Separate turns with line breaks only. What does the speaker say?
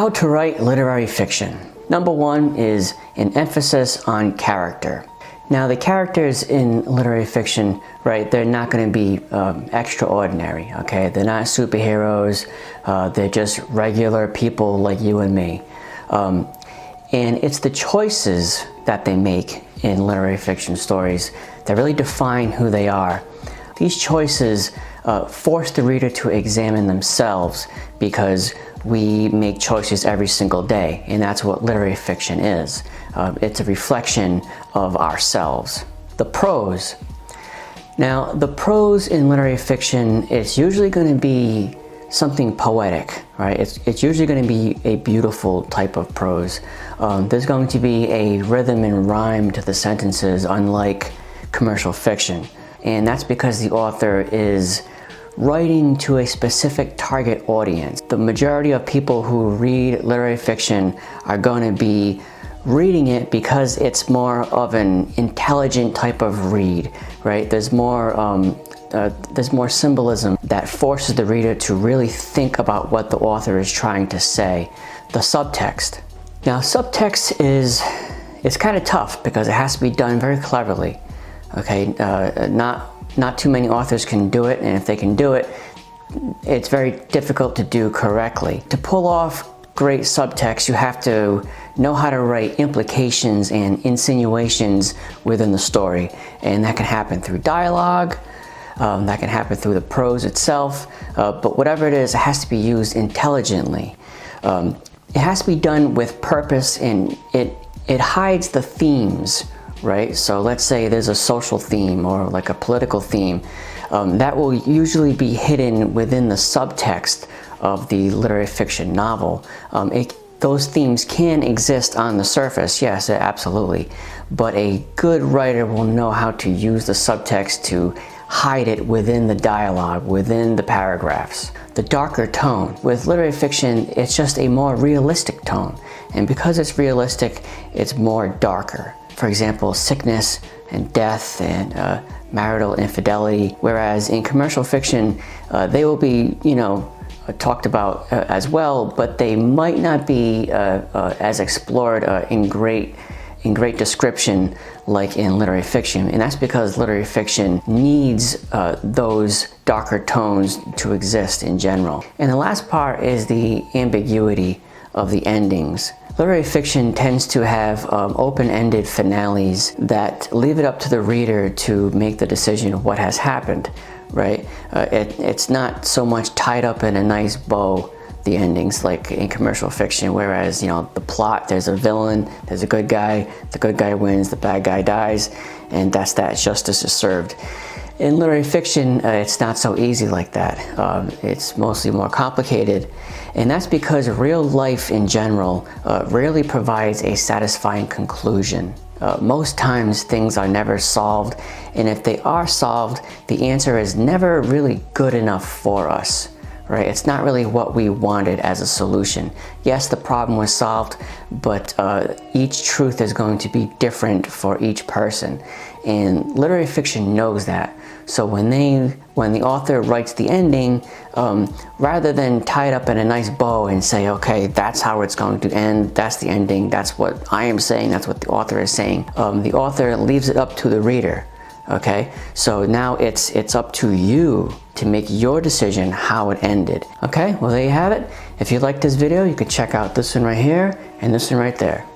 How to write literary fiction. Number one is an emphasis on character. Now the characters in literary fiction, right, they're not going to be extraordinary, okay? They're not superheroes, they're just regular people like you and me. And it's the choices that they make in literary fiction stories that really define who they are. These choices force the reader to examine themselves because we make choices every single day, and that's what literary fiction is. It's a reflection of ourselves. The prose. Now, the prose in literary fiction is usually going to be something poetic, right? It's usually going to be a beautiful type of prose. There's going to be a rhythm and rhyme to the sentences, unlike commercial fiction. And that's because the author is writing to a specific target audience. The majority of people who read literary fiction are going to be reading it because it's more of an intelligent type of read, right? There's more symbolism that forces the reader to really think about what the author is trying to say. The subtext. Now, subtext is kind of tough because it has to be done very cleverly. Okay, not too many authors can do it, and if they can do it, it's very difficult to do correctly. To pull off great subtext, you have to know how to write implications and insinuations within the story, and that can happen through dialogue, that can happen through the prose itself, but whatever it is, it has to be used intelligently. It has to be done with purpose, and it hides the themes. Right? So let's say there's a social theme or like a political theme that will usually be hidden within the subtext of the literary fiction novel. Those themes can exist on the surface, yes, absolutely, but a good writer will know how to use the subtext to hide it within the dialogue, within the paragraphs. The darker tone. With literary fiction, it's just a more realistic tone, and because it's realistic, it's more darker. For example, sickness and death and marital infidelity, whereas in commercial fiction, they will be, talked about as well, but they might not be as explored in great description like in literary fiction. And that's because literary fiction needs those darker tones to exist in general. And the last part is the ambiguity of the endings. Literary fiction tends to have open-ended finales that leave it up to the reader to make the decision of what has happened, right? It's not so much tied up in a nice bow, the endings, like in commercial fiction, whereas, the plot, there's a villain, there's a good guy, the good guy wins, the bad guy dies, and that's that, justice is served. In literary fiction, it's not so easy like that. It's mostly more complicated, and that's because real life in general rarely provides a satisfying conclusion. Most times things are never solved, and if they are solved, the answer is never really good enough for us. Right? It's not really what we wanted as a solution. Yes, the problem was solved, but each truth is going to be different for each person. And literary fiction knows that. So when the author writes the ending, rather than tie it up in a nice bow and say, okay, that's how it's going to end, that's the ending, that's what I am saying, that's what the author is saying, the author leaves it up to the reader. Okay, so now it's up to you to make your decision how it ended. Okay, well there you have it. If you liked this video, you could check out this one right here and this one right there.